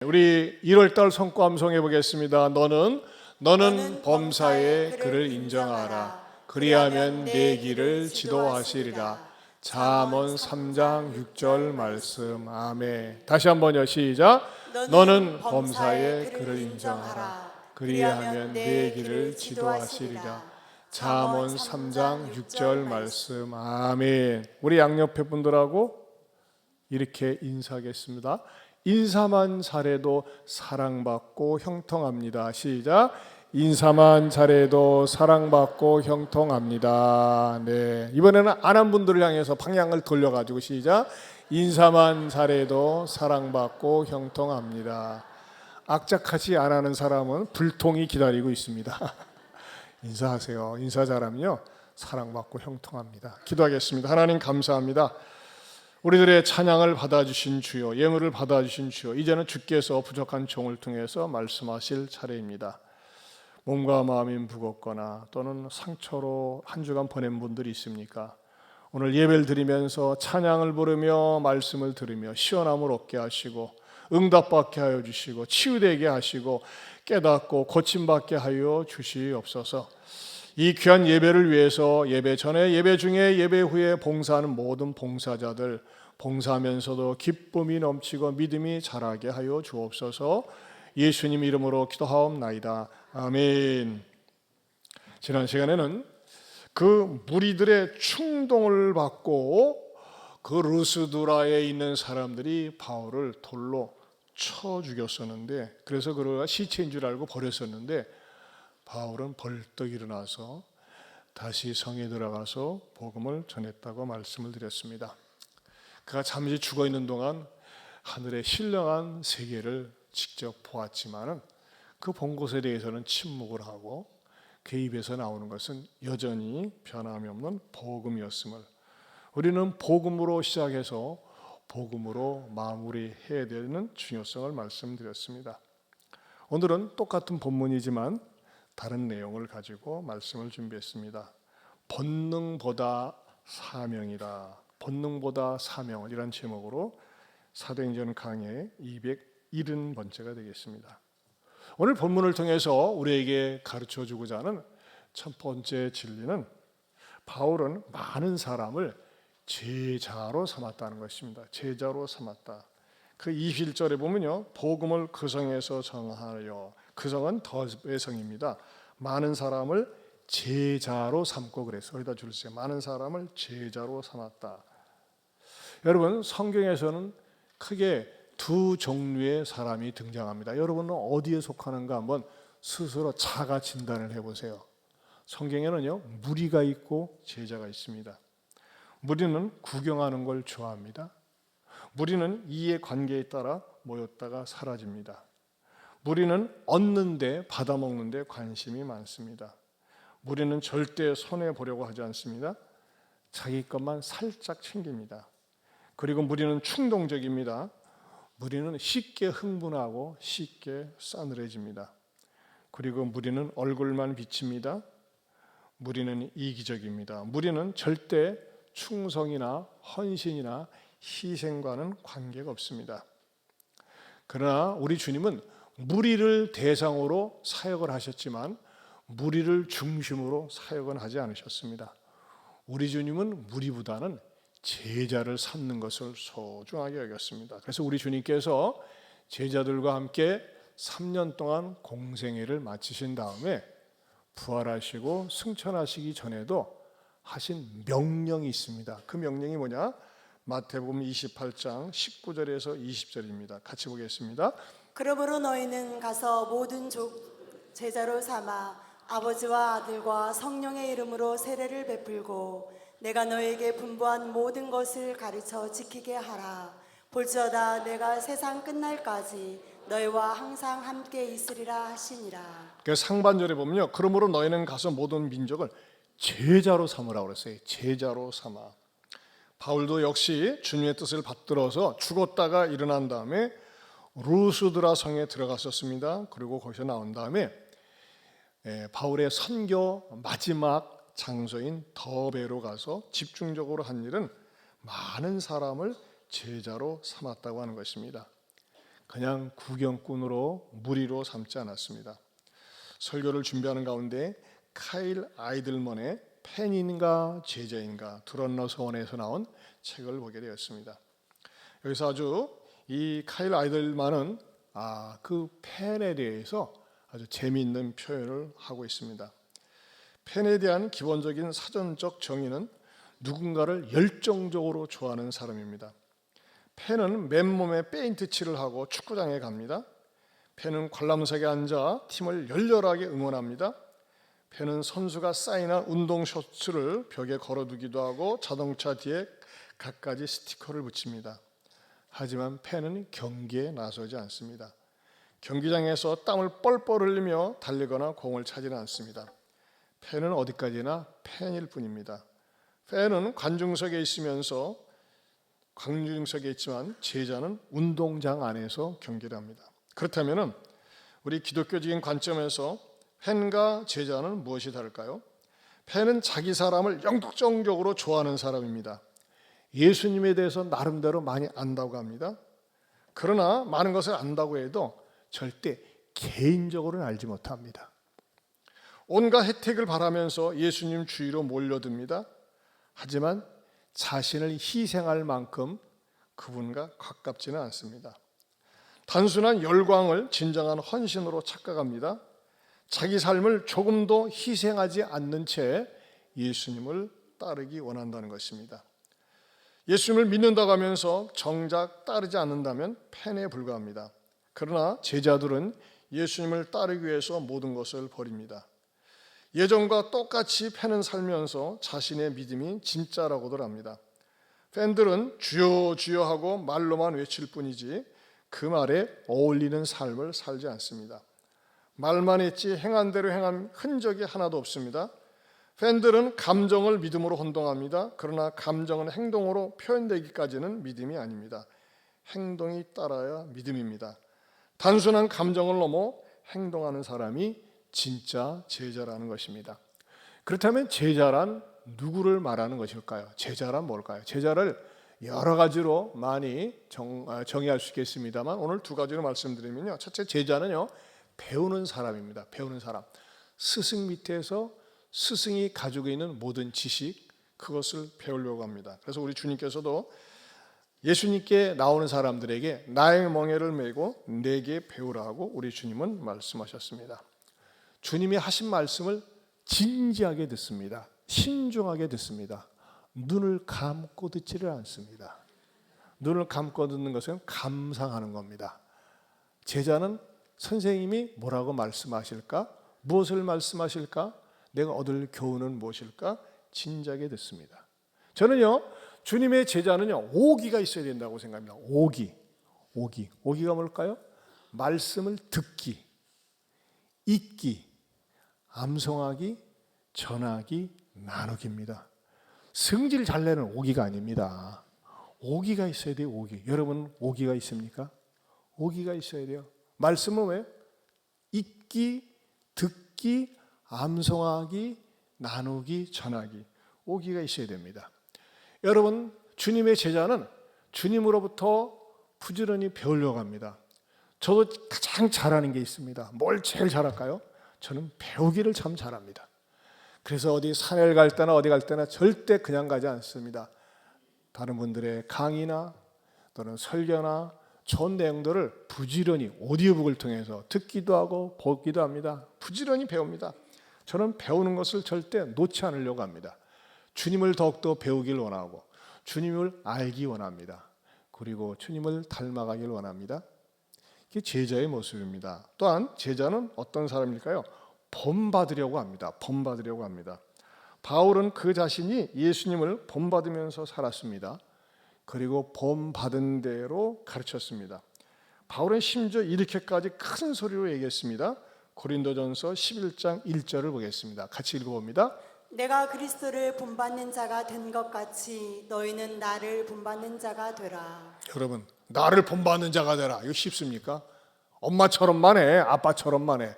우리 1월달 성과함송 해보겠습니다. 너는 범사의 그를 인정하라. 그리하면 내 길을 지도하시리라. 잠언 3장 6절 말씀. 아멘. 다시 한번요. 시작. 너는 범사의 그를 인정하라. 그리하면 내 길을 지도하시리라. 잠언 3장 6절 말씀. 아멘. 우리 양옆에 분들하고 이렇게 인사하겠습니다. 인사만 잘해도 사랑받고 형통합니다. 시작. 인사만 잘해도 사랑받고 형통합니다. 네, 이번에는 안 한 분들을 향해서 방향을 돌려가지고 시작. 인사만 잘해도 사랑받고 형통합니다. 악착하지 안 하는 사람은 불통이 기다리고 있습니다. 인사하세요. 인사 잘하면요 사랑받고 형통합니다. 기도하겠습니다. 하나님 감사합니다. 우리들의 찬양을 받아주신 주여, 예물을 받아주신 주여, 이제는 주께서 부족한 종을 통해서 말씀하실 차례입니다. 몸과 마음이 무겁거나 또는 상처로 한 주간 보낸 분들이 있습니까? 오늘 예배를 드리면서 찬양을 부르며 말씀을 들으며 시원함을 얻게 하시고 응답받게 하여 주시고 치유되게 하시고 깨닫고 고침받게 하여 주시옵소서. 이 귀한 예배를 위해서 예배 전에, 예배 중에, 예배 후에 봉사하는 모든 봉사자들, 봉사하면서도 기쁨이 넘치고 믿음이 자라게 하여 주옵소서. 예수님 이름으로 기도하옵나이다. 아멘. 지난 시간에는 그 무리들의 충동을 받고 그 루스드라에 있는 사람들이 바울을 돌로 쳐 죽였었는데, 그래서 그가 시체인 줄 알고 버렸었는데, 바울은 벌떡 일어나서 다시 성에 들어가서 복음을 전했다고 말씀을 드렸습니다. 그가 잠시 죽어 있는 동안 하늘의 신령한 세계를 직접 보았지만은 그 본 것에 대해서는 침묵을 하고 그 입에서 나오는 것은 여전히 변함이 없는 복음이었음을, 우리는 복음으로 시작해서 복음으로 마무리해야 되는 중요성을 말씀드렸습니다. 오늘은 똑같은 본문이지만 다른 내용을 가지고 말씀을 준비했습니다. 본능보다 사명이다. 본능보다 사명을, 이런 제목으로 사도행전 강해 270번째가 되겠습니다. 오늘 본문을 통해서 우리에게 가르쳐주고자 하는 첫 번째 진리는 바울은 많은 사람을 제자로 삼았다는 것입니다. 제자로 삼았다. 그 21절에 보면요, 복음을 그 성에서 전하여, 그 성은 더의 성입니다. 많은 사람을 제자로 삼고, 그래서 거기다 줄 세, 많은 사람을 제자로 삼았다. 여러분, 성경에서는 크게 두 종류의 사람이 등장합니다. 여러분은 어디에 속하는가 한번 스스로 자가 진단을 해보세요. 성경에는요, 무리가 있고 제자가 있습니다. 무리는 구경하는 걸 좋아합니다. 무리는 이해 관계에 따라 모였다가 사라집니다. 무리는 얻는데, 받아먹는데 관심이 많습니다. 무리는 절대 손해보려고 하지 않습니다. 자기 것만 살짝 챙깁니다. 그리고 무리는 충동적입니다. 무리는 쉽게 흥분하고 쉽게 싸늘해집니다. 그리고 무리는 얼굴만 비칩니다. 무리는 이기적입니다. 무리는 절대 충성이나 헌신이나 희생과는 관계가 없습니다. 그러나 우리 주님은 무리를 대상으로 사역을 하셨지만 무리를 중심으로 사역은 하지 않으셨습니다. 우리 주님은 무리보다는 제자를 삼는 것을 소중하게 여겼습니다. 그래서 우리 주님께서 제자들과 함께 3년 동안 공생애를 마치신 다음에 부활하시고 승천하시기 전에도 하신 명령이 있습니다. 그 명령이 뭐냐? 마태복음 28장 19절에서 20절입니다. 같이 보겠습니다. 그러므로 너희는 가서 모든 제자로 삼아 아버지와 아들과 성령의 이름으로 세례를 베풀고 내가 너에게 분부한 모든 것을 가르쳐 지키게 하라. 볼지어다 내가 세상 끝날까지 너희와 항상 함께 있으리라 하시니라. 그 상반절에 보면요, 그러므로 너희는 가서 모든 민족을 제자로 삼으라고 그랬어요. 제자로 삼아. 바울도 역시 주님의 뜻을 받들어서 죽었다가 일어난 다음에 루스드라 성에 들어갔었습니다. 그리고 거기서 나온 다음에 바울의 선교 마지막 장소인 더베로 가서 집중적으로 한 일은 많은 사람을 제자로 삼았다고 하는 것입니다. 그냥 구경꾼으로 무리로 삼지 않았습니다. 설교를 준비하는 가운데 카일 아이들먼의 팬인가 제자인가 두런러 서원에서 나온 책을 보게 되었습니다. 여기서 아주 이 카일 아이들만은 그 팬에 대해서 아주 재미있는 표현을 하고 있습니다. 팬에 대한 기본적인 사전적 정의는 누군가를 열정적으로 좋아하는 사람입니다. 팬은 맨몸에 페인트 칠을 하고 축구장에 갑니다. 팬은 관람석에 앉아 팀을 열렬하게 응원합니다. 팬은 선수가 사인한 운동 셔츠를 벽에 걸어두기도 하고 자동차 뒤에 갖가지 스티커를 붙입니다. 하지만 팬은 경기에 나서지 않습니다. 경기장에서 땀을 뻘뻘 흘리며 달리거나 공을 차지는 않습니다. 팬은 어디까지나 팬일 뿐입니다. 팬은 관중석에 있으면서 관중석에 있지만 제자는 운동장 안에서 경기를 합니다. 그렇다면 우리 기독교적인 관점에서 팬과 제자는 무엇이 다를까요? 팬은 자기 사람을 영적적으로 좋아하는 사람입니다. 예수님에 대해서 나름대로 많이 안다고 합니다. 그러나 많은 것을 안다고 해도 절대 개인적으로는 알지 못합니다. 온갖 혜택을 바라면서 예수님 주위로 몰려듭니다. 하지만 자신을 희생할 만큼 그분과 가깝지는 않습니다. 단순한 열광을 진정한 헌신으로 착각합니다. 자기 삶을 조금도 희생하지 않는 채 예수님을 따르기 원한다는 것입니다. 예수님을 믿는다고 하면서 정작 따르지 않는다면 팬에 불과합니다. 그러나 제자들은 예수님을 따르기 위해서 모든 것을 버립니다. 예전과 똑같이 팬은 살면서 자신의 믿음이 진짜라고들 합니다. 팬들은 주여 주여 하고 말로만 외칠 뿐이지 그 말에 어울리는 삶을 살지 않습니다. 말만 했지 행한 대로 행한 흔적이 하나도 없습니다. 팬들은 감정을 믿음으로 혼동합니다. 그러나 감정은 행동으로 표현되기까지는 믿음이 아닙니다. 행동이 따라야 믿음입니다. 단순한 감정을 넘어 행동하는 사람이 진짜 제자라는 것입니다. 그렇다면 제자란 누구를 말하는 것일까요? 제자란 뭘까요? 제자를 여러 가지로 많이 정의할 수 있겠습니다만 오늘 두 가지로 말씀드리면요. 첫째, 제자는요, 배우는 사람입니다. 배우는 사람. 스승 밑에서 스승이 가지고 있는 모든 지식, 그것을 배우려고 합니다. 그래서 우리 주님께서도 예수님께 나오는 사람들에게 나의 멍에를 메고 내게 배우라고 우리 주님은 말씀하셨습니다. 주님이 하신 말씀을 진지하게 듣습니다. 신중하게 듣습니다. 눈을 감고 듣지를 않습니다. 눈을 감고 듣는 것은 감상하는 겁니다. 제자는 선생님이 뭐라고 말씀하실까? 무엇을 말씀하실까? 내가 얻을 교훈은 무엇일까? 진지하게 듣습니다. 저는요, 주님의 제자는요, 오기가 있어야 된다고 생각합니다. 오기가 뭘까요? 말씀을 듣기, 읽기, 암송하기, 전하기, 나누기입니다. 성질 잘 내는 오기가 아닙니다. 오기가 있어야 돼요. 오기. 여러분 오기가 있습니까? 오기가 있어야 돼요. 말씀은 왜? 읽기, 듣기, 암송하기, 나누기, 전하기. 오기가 있어야 됩니다. 여러분, 주님의 제자는 주님으로부터 부지런히 배우려고 합니다. 저도 가장 잘하는 게 있습니다. 뭘 제일 잘할까요? 저는 배우기를 참 잘합니다. 그래서 어디 산을 갈 때나 어디 갈 때나 절대 그냥 가지 않습니다. 다른 분들의 강의나 또는 설교나 좋은 내용들을 부지런히 오디오북을 통해서 듣기도 하고 보기도 합니다. 부지런히 배웁니다. 저는 배우는 것을 절대 놓지 않으려고 합니다. 주님을 더욱더 배우길 원하고 주님을 알기 원합니다. 그리고 주님을 닮아가길 원합니다. 이게 제자의 모습입니다. 또한 제자는 어떤 사람일까요? 본받으려고 합니다. 본받으려고 합니다. 바울은 그 자신이 예수님을 본받으면서 살았습니다. 그리고 본받은 대로 가르쳤습니다. 바울은 심지어 이렇게까지 큰 소리로 얘기했습니다. 고린도전서 11장 1절을 보겠습니다. 같이 읽어봅니다. 내가 그리스도를 본받는 자가 된 것 같이 너희는 나를 본받는 자가 되라. 여러분, 나를 본받는 자가 되라. 이거 쉽습니까? 엄마처럼만 해, 아빠처럼만 해.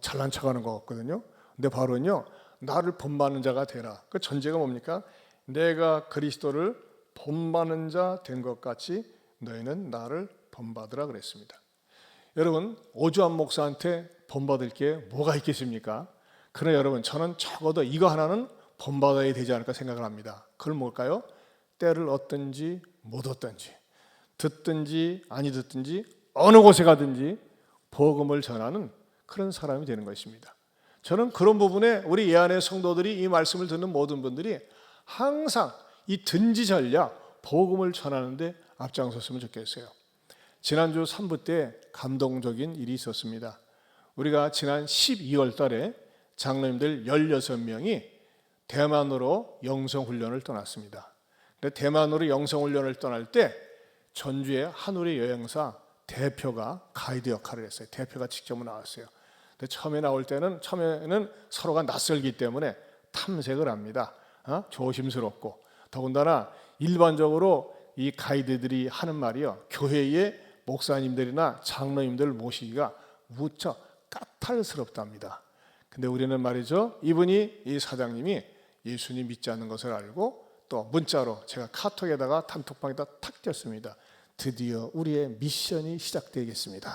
잘난 척하는 것 같거든요. 근데 바로는요, 나를 본받는 자가 되라. 그 전제가 뭡니까? 내가 그리스도를 본받는 자 된 것 같이 너희는 나를 본받으라 그랬습니다. 여러분, 오주환 목사한테 본받을 게 뭐가 있겠습니까? 그러나 여러분, 저는 적어도 이거 하나는 본받아야 되지 않을까 생각을 합니다. 그걸 뭘까요? 때를 얻든지 못 얻든지, 듣든지 아니 듣든지, 어느 곳에 가든지 복음을 전하는 그런 사람이 되는 것입니다. 저는 그런 부분에 우리 예안의 성도들이 이 말씀을 듣는 모든 분들이 항상 이 든지 전략, 복음을 전하는데 앞장섰으면 좋겠어요. 지난주 3부 때 감동적인 일이 있었습니다. 우리가 지난 12월 달에 장로님들 16명이 대만으로 영성훈련을 떠났습니다. 근데 대만으로 영성훈련을 떠날 때 전주의 한우리 여행사 대표가 가이드 역할을 했어요. 대표가 직접 나왔어요. 근데 처음에는 서로가 낯설기 때문에 탐색을 합니다. 조심스럽고, 더군다나 일반적으로 이 가이드들이 하는 말이요, 교회의 목사님들이나 장로님들 모시기가 무척 까탈스럽답니다. 근데 우리는 말이죠, 이분이, 이 사장님이 예수님 믿지 않는 것을 알고 또 문자로 제가 카톡에다가 단톡방에다 탁 띄었습니다. 드디어 우리의 미션이 시작되겠습니다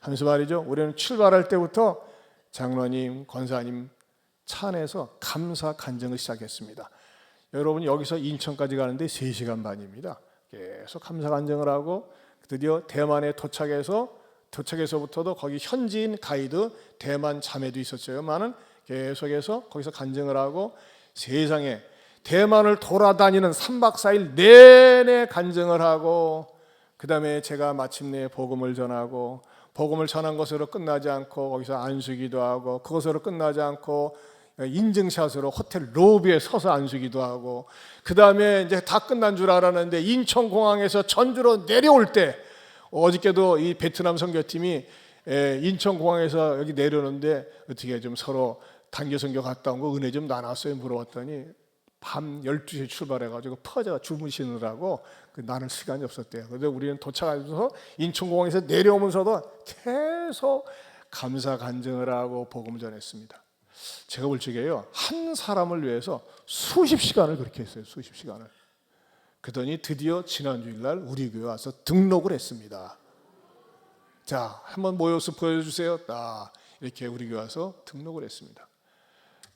하면서 말이죠, 우리는 출발할 때부터 장로님, 권사님 차 안에서 감사 간증을 시작했습니다. 여러분, 여기서 인천까지 가는데 3시간 반입니다. 계속 감사 간증을 하고 드디어 대만에 도착해서부터도 거기 현지인 가이드 대만 자매도 있었지만은 계속해서 거기서 간증을 하고, 세상에 대만을 돌아다니는 3박 4일 내내 간증을 하고, 그 다음에 제가 마침내 복음을 전하고, 복음을 전한 것으로 끝나지 않고 거기서 안수기도 하고, 그것으로 끝나지 않고 인증샷으로 호텔 로비에 서서 안수기도 하고, 그 다음에 이제 다 끝난 줄 알았는데 인천공항에서 전주로 내려올 때, 어저께도 이 베트남 선교팀이 인천공항에서 여기 내려오는데 어떻게 좀 서로 단교 선교 갔다 온 거 은혜 좀 나눴어요 물어봤더니 밤 12시에 출발해가지고 퍼져가 주무시느라고 나눌 시간이 없었대요. 그런데 우리는 도착해서 인천공항에서 내려오면서도 계속 감사 간증을 하고 복음을 전했습니다. 제가 볼 적에요, 한 사람을 위해서 수십 시간을 그렇게 했어요. 수십 시간을. 그러더니 드디어 지난 주일날 우리 교회 와서 등록을 했습니다. 자, 한번 모여서 보여주세요. 이렇게 우리 교회 와서 등록을 했습니다.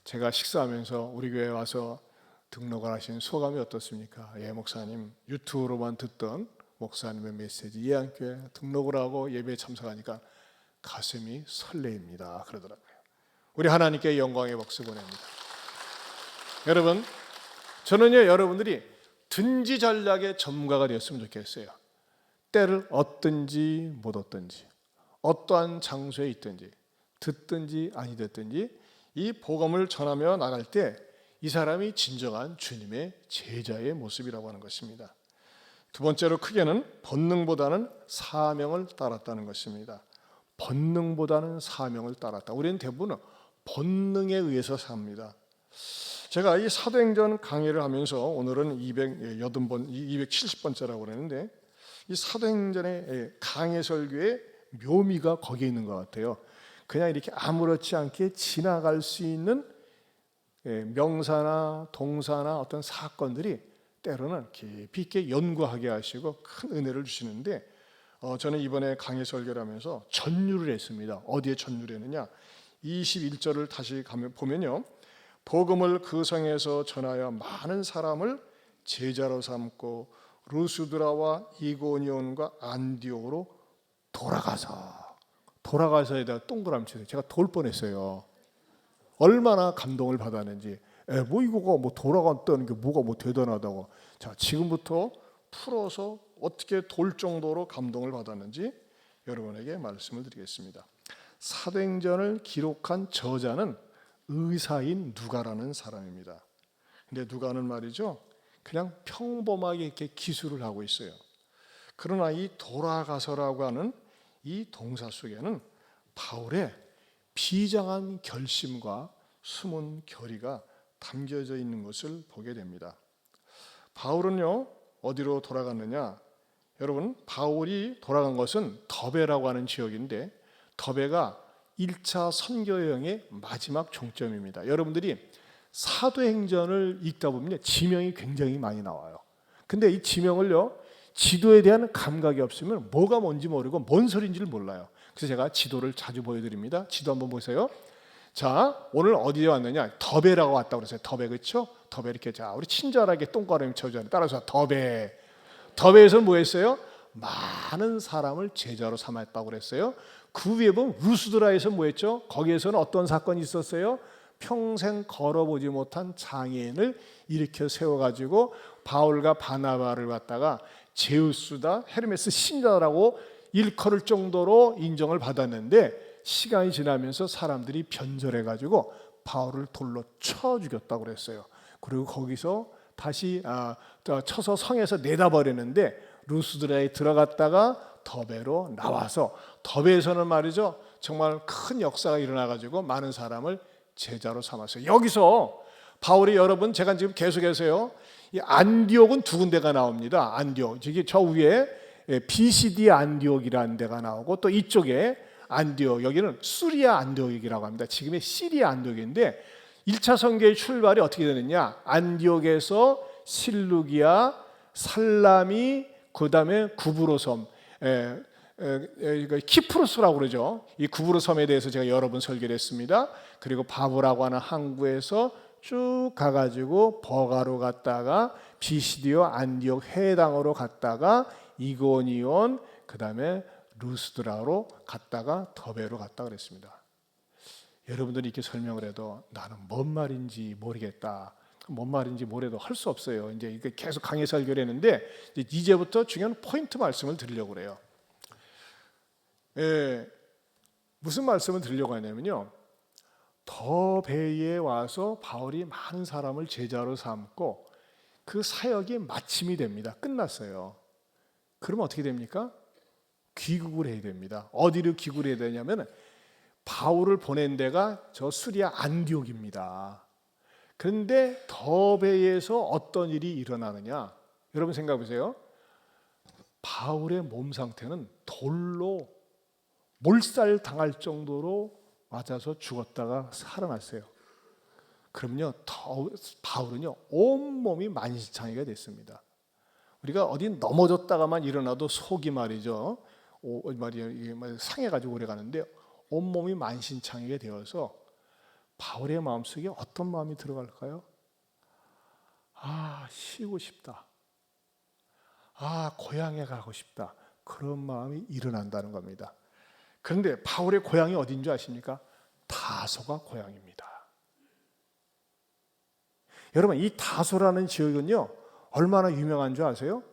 제가 식사하면서 우리 교회 와서 등록을 하신 소감이 어떻습니까? 예, 목사님, 유튜브로만 듣던 목사님의 메시지, 예안교회 등록을 하고 예배에 참석하니까 가슴이 설레입니다 그러더라고요. 우리 하나님께 영광의 박수 보냅니다. 여러분, 저는요, 여러분들이 든지 전략의 전문가가 되었으면 좋겠어요. 때를 얻든지 못 얻든지, 어떠한 장소에 있든지, 듣든지 아니 듣든지 이 복음을 전하며 나갈 때 이 사람이 진정한 주님의 제자의 모습이라고 하는 것입니다. 두 번째로 크게는 본능보다는 사명을 따랐다는 것입니다. 본능보다는 사명을 따랐다. 우리는 대부분 본능에 의해서 삽니다. 제가 이 사도행전 강의를 하면서 오늘은 270번째라고 그러는데, 이 사도행전의 강해 설교의 묘미가 거기에 있는 것 같아요. 그냥 이렇게 아무렇지 않게 지나갈 수 있는 명사나 동사나 어떤 사건들이 때로는 깊이 있게 연구하게 하시고 큰 은혜를 주시는데, 저는 이번에 강해 설교를 하면서 전율을 했습니다. 어디에 전율을 했느냐? 21절을 다시 보면요, 복음을 그 성에서 전하여 많은 사람을 제자로 삼고 루스드라와 이고니온과 안디옥으로 돌아가서에다 동그라미 치세요. 제가 돌 뻔했어요. 얼마나 감동을 받았는지. 뭐 이거가 뭐 돌아갔다는 게 뭐가 뭐 대단하다고. 자, 지금부터 풀어서 어떻게 돌 정도로 감동을 받았는지 여러분에게 말씀을 드리겠습니다. 사도행전을 기록한 저자는 의사인 누가라는 사람입니다. 근데 누가는 말이죠, 그냥 평범하게 이렇게 기술을 하고 있어요. 그러나 이 돌아가서라고 하는 이 동사 속에는 바울의 비장한 결심과 숨은 결의가 담겨져 있는 것을 보게 됩니다. 바울은요, 어디로 돌아갔느냐? 여러분, 바울이 돌아간 것은 더베라고 하는 지역인데, 더베가 1차 선교 여행의 마지막 종점입니다. 여러분들이 사도행전을 읽다 보면 지명이 굉장히 많이 나와요. 근데 이 지명을요, 지도에 대한 감각이 없으면 뭐가 뭔지 모르고 뭔 소리인지를 몰라요. 그래서 제가 지도를 자주 보여드립니다. 지도 한번 보세요. 자, 오늘 어디에 왔느냐? 더베라고 왔다고 그랬어요. 더베, 그렇죠? 더베 이렇게. 자, 우리 친절하게 똥가루님 쳐주잖아요. 따라서 더베. 더베에서 뭐 했어요? 많은 사람을 제자로 삼았다고 그랬어요. 그 위에 보면 루스드라에서 뭐 했죠? 거기에서는 어떤 사건이 있었어요? 평생 걸어보지 못한 장애인을 일으켜 세워가지고 바울과 바나바를 갖다가 제우스다, 헤르메스 신자라고 일컬을 정도로 인정을 받았는데, 시간이 지나면서 사람들이 변절해가지고 바울을 돌로 쳐 죽였다고 그랬어요. 그리고 거기서 다시 쳐서 성에서 내다 버렸는데, 루스드라에 들어갔다가 더베로 나와서, 더베에서는 말이죠, 정말 큰 역사가 일어나가지고 많은 사람을 제자로 삼았어요. 여기서 바울이, 여러분 제가 지금 계속해서요, 이 안디옥은 두 군데가 나옵니다. 안디옥, 저 위에 BCD 안디옥이라는 데가 나오고, 또 이쪽에 안디옥, 여기는 수리아 안디옥이라고 합니다. 지금의 시리아 안디옥인데, 1차 선교의 출발이 어떻게 되느냐? 안디옥에서 실루기아, 살라미, 그 다음에 구브로 섬, 키프로스라고 그러죠. 이 구브로 섬에 대해서 제가 여러 번 설교를 했습니다. 그리고 바브라고 하는 항구에서 쭉 가가지고 버가로 갔다가 비시디오 안디옥 해당으로 갔다가 이고니온, 그 다음에 루스드라로 갔다가 더베로 갔다 그랬습니다. 여러분들이 이렇게 설명을 해도 나는 뭔 말인지 모르겠다, 뭔 말인지 뭐래도 할 수 없어요. 이제 이게 계속 강의 설교를 했는데, 이제부터 중요한 포인트 말씀을 드리려고 그래요. 무슨 말씀을 드리려고 하냐면요, 더베에 와서 바울이 많은 사람을 제자로 삼고 그 사역이 마침이 됩니다. 끝났어요. 그러면 어떻게 됩니까? 귀국을 해야 됩니다. 어디로 귀국을 해야 되냐면, 바울을 보낸 데가 저 수리아 안디옥입니다. 그런데 더베에서 어떤 일이 일어나느냐? 여러분 생각해 보세요. 바울의 몸 상태는 돌로 몰살 당할 정도로 맞아서 죽었다가 살아났어요. 그럼요, 바울은요, 온몸이 만신창이가 됐습니다. 우리가 어디 넘어졌다가만 일어나도 속이 말이죠, 상해가지고 오래 가는데, 온몸이 만신창이가 되어서 바울의 마음속에 어떤 마음이 들어갈까요? 쉬고 싶다, 고향에 가고 싶다, 그런 마음이 일어난다는 겁니다. 그런데 바울의 고향이 어딘 줄 아십니까? 다소가 고향입니다. 여러분, 이 다소라는 지역은요, 얼마나 유명한 줄 아세요?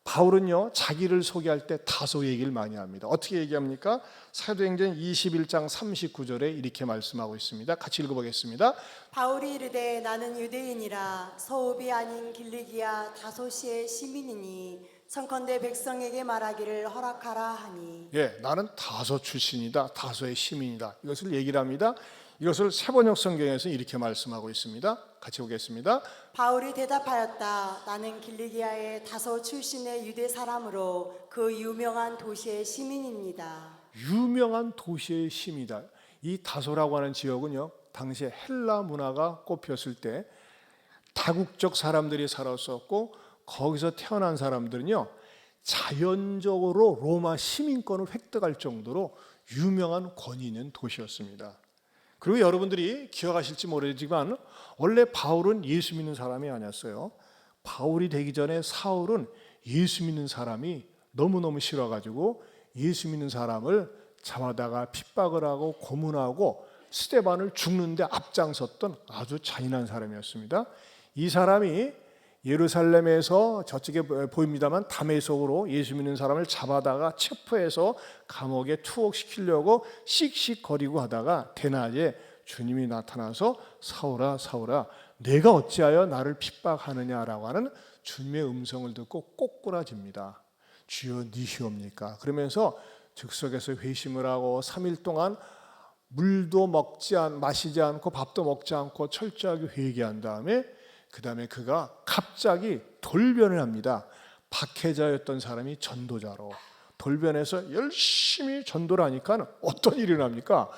바울은요, 자기를 소개할 때 다소 얘기를 많이 합니다. 어떻게 얘기합니까? 사도행전 21장 39절에 이렇게 말씀하고 있습니다. 같이 읽어보겠습니다. 바울이 이르되 나는 유대인이라 서읍이 아닌 길리기아 다소시의 시민이니 청컨대 백성에게 말하기를 허락하라 하니. 나는 다소 출신이다, 다소의 시민이다, 이것을 얘기를 합니다. 이것을 세번역 성경에서 이렇게 말씀하고 있습니다. 같이 보겠습니다. 바울이 대답하였다. 나는 길리기아의 다소 출신의 유대 사람으로 그 유명한 도시의 시민입니다. 유명한 도시의 시민이다. 이 다소라고 하는 지역은요, 당시에 헬라 문화가 꽃폈을 때 다국적 사람들이 살았었고, 거기서 태어난 사람들은요, 자연적으로 로마 시민권을 획득할 정도로 유명한 권위 있는 도시였습니다. 그리고 여러분들이 기억하실지 모르지만, 원래 바울은 예수 믿는 사람이 아니었어요. 바울이 되기 전에 사울은 예수 믿는 사람이 너무너무 싫어가지고 예수 믿는 사람을 잡아다가 핍박을 하고 고문하고 스데반을 죽는데 앞장섰던 아주 잔인한 사람이었습니다. 이 사람이 예루살렘에서 저쪽에 보입니다만 다메섹으로 예수 믿는 사람을 잡아다가 체포해서 감옥에 투옥시키려고 씩씩거리고 하다가 대낮에 주님이 나타나서 사울아 사울아 내가 어찌하여 나를 핍박하느냐라고 하는 주님의 음성을 듣고 꼬꾸라집니다. 주여 니시옵니까? 그러면서 즉석에서 회심을 하고 3일 동안 물도 마시지 않고 밥도 먹지 않고 철저하게 회개한 다음에 그 다음에 그가 갑자기 돌변을 합니다. 박해자였던 사람이 전도자로 돌변해서 열심히 전도를 하니까 어떤 일이 납니까?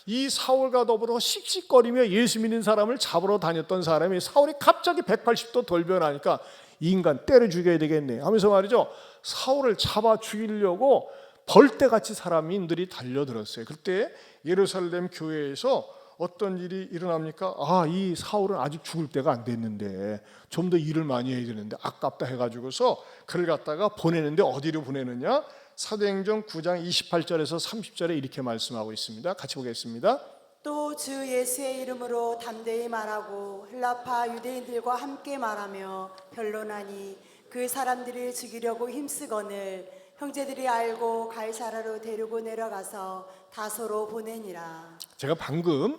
이 사울과 더불어 씩씩거리며 예수 믿는 사람을 잡으러 다녔던 사람이 사울이 갑자기 180도 돌변하니까 이 인간 때려 죽여야 되겠네 하면서 말이죠, 사울을 잡아 죽이려고 벌떼같이 사람들이 달려들었어요. 그때 예루살렘 교회에서 어떤 일이 일어납니까? 이 사울은 아직 죽을 때가 안 됐는데 좀 더 일을 많이 해야 되는데 아깝다 해가지고서 그를 갖다가 보내는데 어디로 보내느냐? 사도행전 9장 28절에서 30절에 이렇게 말씀하고 있습니다. 같이 보겠습니다. 또 주 예수의 이름으로 담대히 말하고 헬라파 유대인들과 함께 말하며 변론하니 그 사람들을 죽이려고 힘쓰거늘 형제들이 알고 갈사라로 데리고 내려가서 다소로 보내니라. 제가 방금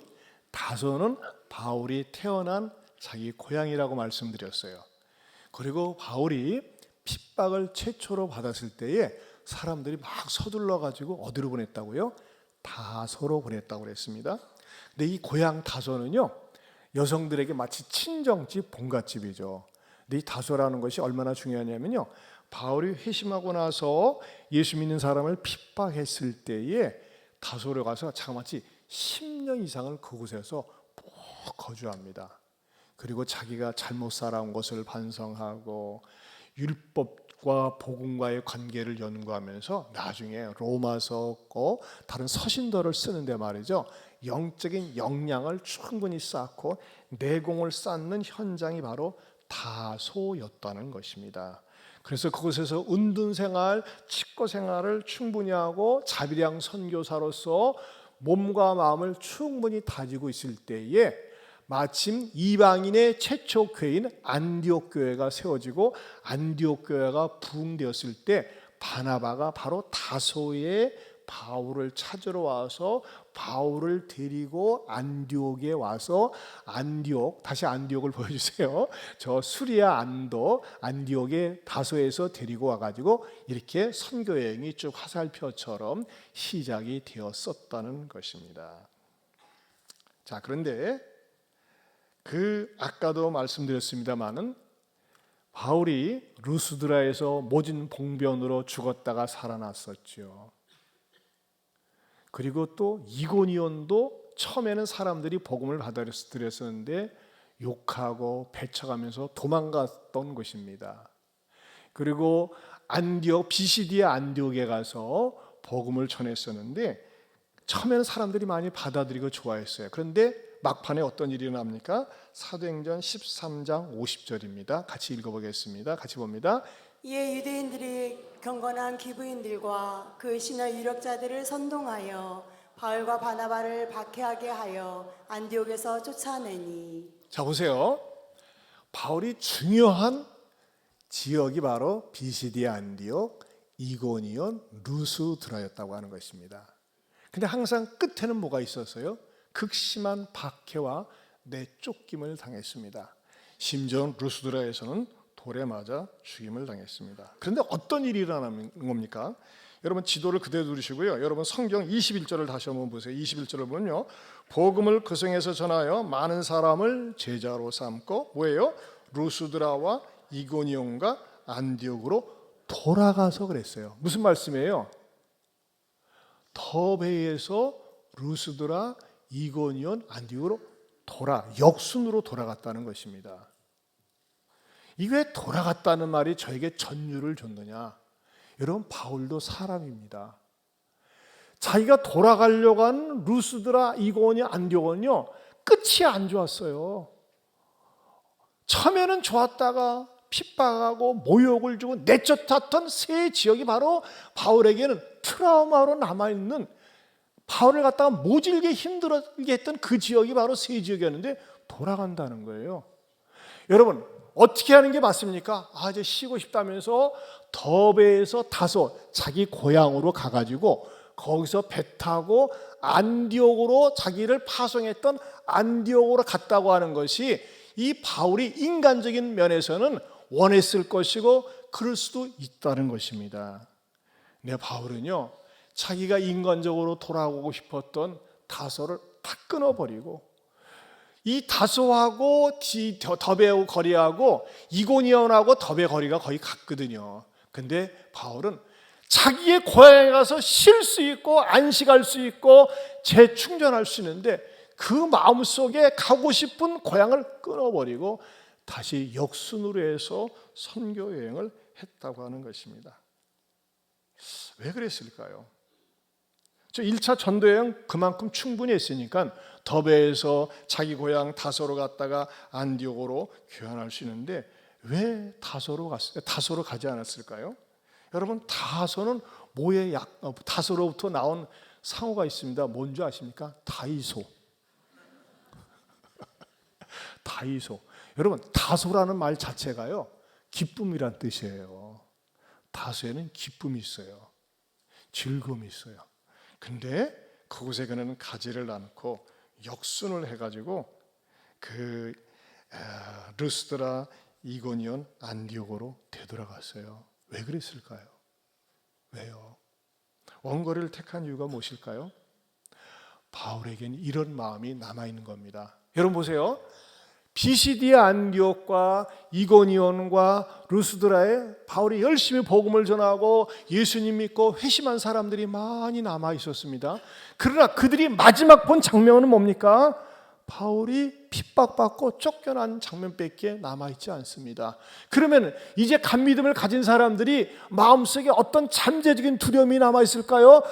다소는 바울이 태어난 자기 고향이라고 말씀드렸어요. 그리고 바울이 핍박을 최초로 받았을 때에 사람들이 막 서둘러 가지고 어디로 보냈다고요? 다소로 보냈다고 그랬습니다. 근데 이 고향 다소는요, 여성들에게 마치 친정집, 본갓집이죠. 근데 이 다소라는 것이 얼마나 중요하냐면요, 바울이 회심하고 나서 예수 믿는 사람을 핍박했을 때에 다소로 가서 자그마치 10년 이상을 그곳에서 꼭 거주합니다. 그리고 자기가 잘못 살아온 것을 반성하고 율법과 복음과의 관계를 연구하면서 나중에 로마서 다른 서신도를 쓰는데 말이죠, 영적인 역량을 충분히 쌓고 내공을 쌓는 현장이 바로 다소였다는 것입니다. 그래서 그곳에서 운둔생활, 치과생활을 충분히 하고 자비량 선교사로서 몸과 마음을 충분히 다지고 있을 때에 마침 이방인의 최초 교회인 안디옥 교회가 세워지고 안디옥 교회가 부흥되었을 때 바나바가 바로 다소에 바울을 찾으러 와서 바울을 데리고 안디옥에 와서 다시 안디옥을 보여주세요. 저 수리아 안디옥의 다소에서 데리고 와가지고 이렇게 선교 여행이 쭉 화살표처럼 시작이 되었었다는 것입니다. 자, 그런데 아까도 말씀드렸습니다마는 바울이 루스드라에서 모진 봉변으로 죽었다가 살아났었죠. 그리고 또 이고니온도 처음에는 사람들이 복음을 받아들였었는데 욕하고 배척하면서 도망갔던 것입니다. 그리고 비시디아 안디옥에 가서 복음을 전했었는데 처음에는 사람들이 많이 받아들이고 좋아했어요. 그런데 막판에 어떤 일이 일어납니까? 사도행전 13장 50절입니다. 같이 읽어보겠습니다. 같이 봅니다. 이에 유대인들이 경건한 기브인들과 그 신의 유력자들을 선동하여 바울과 바나바를 박해하게 하여 안디옥에서 쫓아내니. 자, 보세요. 바울이 중요한 지역이 바로 비시디아 안디옥, 이고니온, 루스드라였다고 하는 것입니다. 근데 항상 끝에는 뭐가 있었어요? 극심한 박해와 내쫓김을 당했습니다. 심지어 루스드라에서는 돌에 맞아 죽임을 당했습니다. 그런데 어떤 일이 일어나는 겁니까? 여러분 지도를 그대로 두시고요. 여러분 성경 21절을 다시 한번 보세요. 21절을 보면요, 복음을 그 성에서 전하여 많은 사람을 제자로 삼고 뭐예요? 루스드라와 이고니온과 안디옥으로 돌아가서 그랬어요. 무슨 말씀이에요? 더베에서 루스드라, 이고니온, 안디옥으로 역순으로 돌아갔다는 것입니다. 이게 왜 돌아갔다는 말이 저에게 전율을 줬느냐? 여러분, 바울도 사람입니다. 자기가 돌아가려고 한 루스드라, 이고니온, 안디옥은요, 끝이 안 좋았어요. 처음에는 좋았다가 핍박하고 모욕을 주고 내쫓았던 세 지역이 바로 바울에게는 트라우마로 남아있는, 바울을 갖다가 모질게 힘들게 했던 그 지역이 바로 세 지역이었는데 돌아간다는 거예요. 여러분, 어떻게 하는 게 맞습니까? 이제 쉬고 싶다면서 더베에서 다소, 자기 고향으로 가가지고 거기서 배 타고 안디옥으로, 자기를 파송했던 안디옥으로 갔다고 하는 것이 이 바울이 인간적인 면에서는 원했을 것이고 그럴 수도 있다는 것입니다. 근데 바울은요, 자기가 인간적으로 돌아오고 싶었던 다소를 다 끊어버리고, 이 다소하고 더베하고 거리하고 이고니온하고 더베 거리가 거의 같거든요. 근데 바울은 자기의 고향에 가서 쉴 수 있고 안식할 수 있고 재충전할 수 있는데 그 마음속에 가고 싶은 고향을 끊어버리고 다시 역순으로 해서 선교 여행을 했다고 하는 것입니다. 왜 그랬을까요? 저 1차 전도여행 그만큼 충분히 했으니까 더베에서 자기 고향 다소로 갔다가 안디옥으로 귀환할 수 있는데 왜 다소로 갔어요? 다소로 가지 않았을까요? 여러분, 다소는 다소로부터 나온 상호가 있습니다. 뭔지 아십니까? 다이소. 다이소. 여러분, 다소라는 말 자체가요, 기쁨이란 뜻이에요. 다소에는 기쁨이 있어요. 즐거움이 있어요. 근데 그곳에 그는 가지를 않고 역순을 해가지고 루스드라, 이고니온, 안디옥으로 되돌아갔어요. 왜 그랬을까요? 왜요? 원거리를 택한 이유가 무엇일까요? 바울에게는 이런 마음이 남아있는 겁니다. 여러분 보세요. 비시디아 안디옥과 이고니온과 루스드라에 바울이 열심히 복음을 전하고 예수님 믿고 회심한 사람들이 많이 남아 있었습니다. 그러나 그들이 마지막 본 장면은 뭡니까? 바울이 핍박받고 쫓겨난 장면밖에 남아있지 않습니다. 그러면 이제 간 믿음을 가진 사람들이 마음속에 어떤 잠재적인 두려움이 남아있을까요?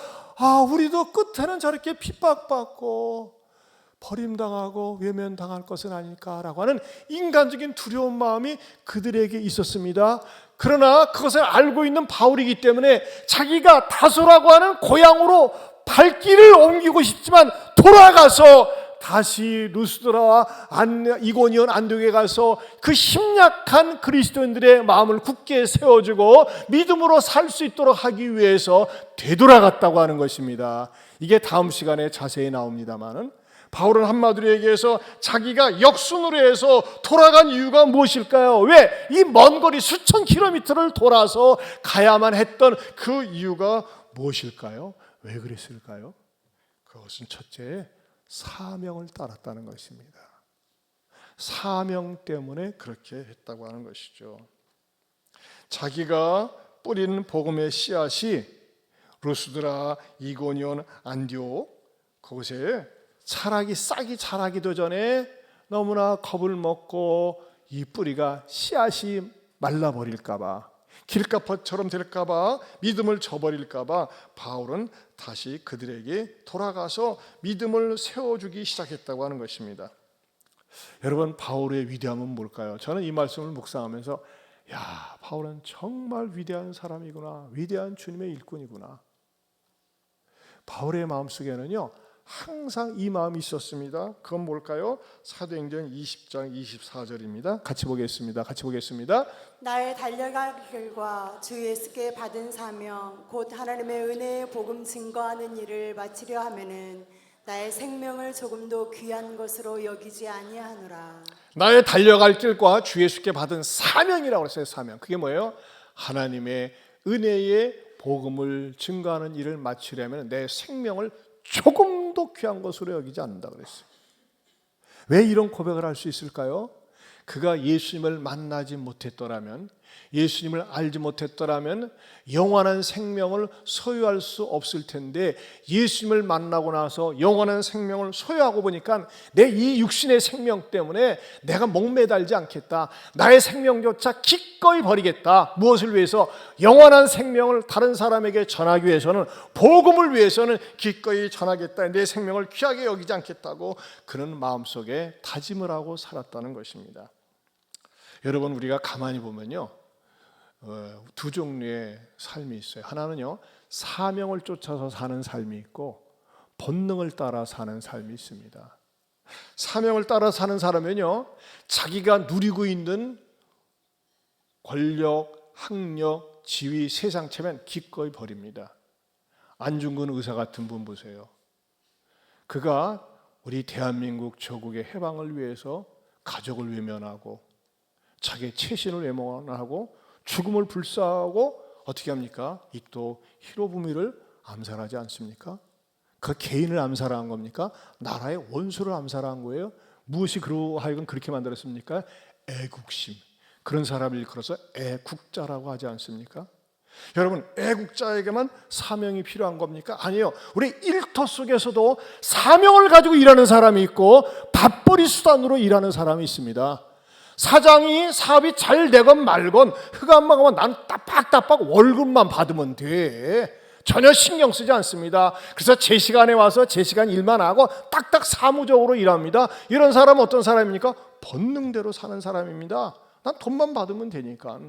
우리도 끝에는 저렇게 핍박받고 버림당하고 외면당할 것은 아닐까라고 하는 인간적인 두려운 마음이 그들에게 있었습니다. 그러나 그것을 알고 있는 바울이기 때문에 자기가 다소라고 하는 고향으로 발길을 옮기고 싶지만 돌아가서 다시 루스드라와 이고니온, 안디옥에 가서 그 심약한 그리스도인들의 마음을 굳게 세워주고 믿음으로 살 수 있도록 하기 위해서 되돌아갔다고 하는 것입니다. 이게 다음 시간에 자세히 나옵니다만은, 바울은 한마디로 얘기해서 자기가 역순으로 해서 돌아간 이유가 무엇일까요? 왜 이 먼 거리 수천 킬로미터를 돌아서 가야만 했던 그 이유가 무엇일까요? 왜 그랬을까요? 그것은 첫째, 사명을 따랐다는 것입니다. 사명 때문에 그렇게 했다고 하는 것이죠. 자기가 뿌리는 복음의 씨앗이 루스드라, 이고니온, 안디옥 그곳에 싹이 자라기도 전에 너무나 겁을 먹고 이 뿌리가 씨앗이 말라버릴까 봐, 길가포처럼 될까 봐, 믿음을 저버릴까 봐 바울은 다시 그들에게 돌아가서 믿음을 세워주기 시작했다고 하는 것입니다. 여러분, 바울의 위대함은 뭘까요? 저는 이 말씀을 묵상하면서 바울은 정말 위대한 사람이구나, 위대한 주님의 일꾼이구나. 바울의 마음속에는요 항상 이 마음이 있었습니다. 그건 뭘까요? 사도행전 20장 24절입니다. 같이 보겠습니다. 나의 달려갈 길과 주 예수께 받은 사명 곧 하나님의 은혜의 복음 증거하는 일을 마치려 하면은 나의 생명을 조금도 귀한 것으로 여기지 아니하노라. 나의 달려갈 길과 주 예수께 받은 사명이라고 했어요. 사명. 그게 뭐예요? 하나님의 은혜의 복음을 증거하는 일을 마치려면 내 생명을 조금도 귀한 것으로 여기지 않는다 그랬어요. 왜 이런 고백을 할 수 있을까요? 그가 예수님을 만나지 못했더라면, 예수님을 알지 못했더라면 영원한 생명을 소유할 수 없을 텐데, 예수님을 만나고 나서 영원한 생명을 소유하고 보니까 내 이 육신의 생명 때문에 내가 목매달지 않겠다, 나의 생명조차 기꺼이 버리겠다. 무엇을 위해서? 영원한 생명을 다른 사람에게 전하기 위해서는, 복음을 위해서는 기꺼이 전하겠다, 내 생명을 귀하게 여기지 않겠다고 그는 마음속에 다짐을 하고 살았다는 것입니다. 여러분, 우리가 가만히 보면요 두 종류의 삶이 있어요. 하나는요 사명을 쫓아서 사는 삶이 있고 본능을 따라 사는 삶이 있습니다. 사명을 따라 사는 사람은요 자기가 누리고 있는 권력, 학력, 지위, 세상 체면 기꺼이 버립니다. 안중근 의사 같은 분 보세요. 그가 우리 대한민국 조국의 해방을 위해서 가족을 외면하고 자기의 체신을 외면하고 죽음을 불사하고 어떻게 합니까? 이또 히로부미를 암살하지 않습니까? 그 개인을 암살한 겁니까? 나라의 원수를 암살한 거예요. 무엇이 그로 하여금 그렇게 만들었습니까? 애국심. 그런 사람을 일컬어서 애국자라고 하지 않습니까? 여러분, 애국자에게만 사명이 필요한 겁니까? 아니요. 우리 일터 속에서도 사명을 가지고 일하는 사람이 있고 밥벌이 수단으로 일하는 사람이 있습니다. 사장이 사업이 잘 되건 말건 흑암마가면 난 따빡따빡 월급만 받으면 돼. 전혀 신경 쓰지 않습니다. 그래서 제 시간에 와서 제 시간 일만 하고 딱딱 사무적으로 일합니다. 이런 사람은 어떤 사람입니까? 본능대로 사는 사람입니다. 난 돈만 받으면 되니까.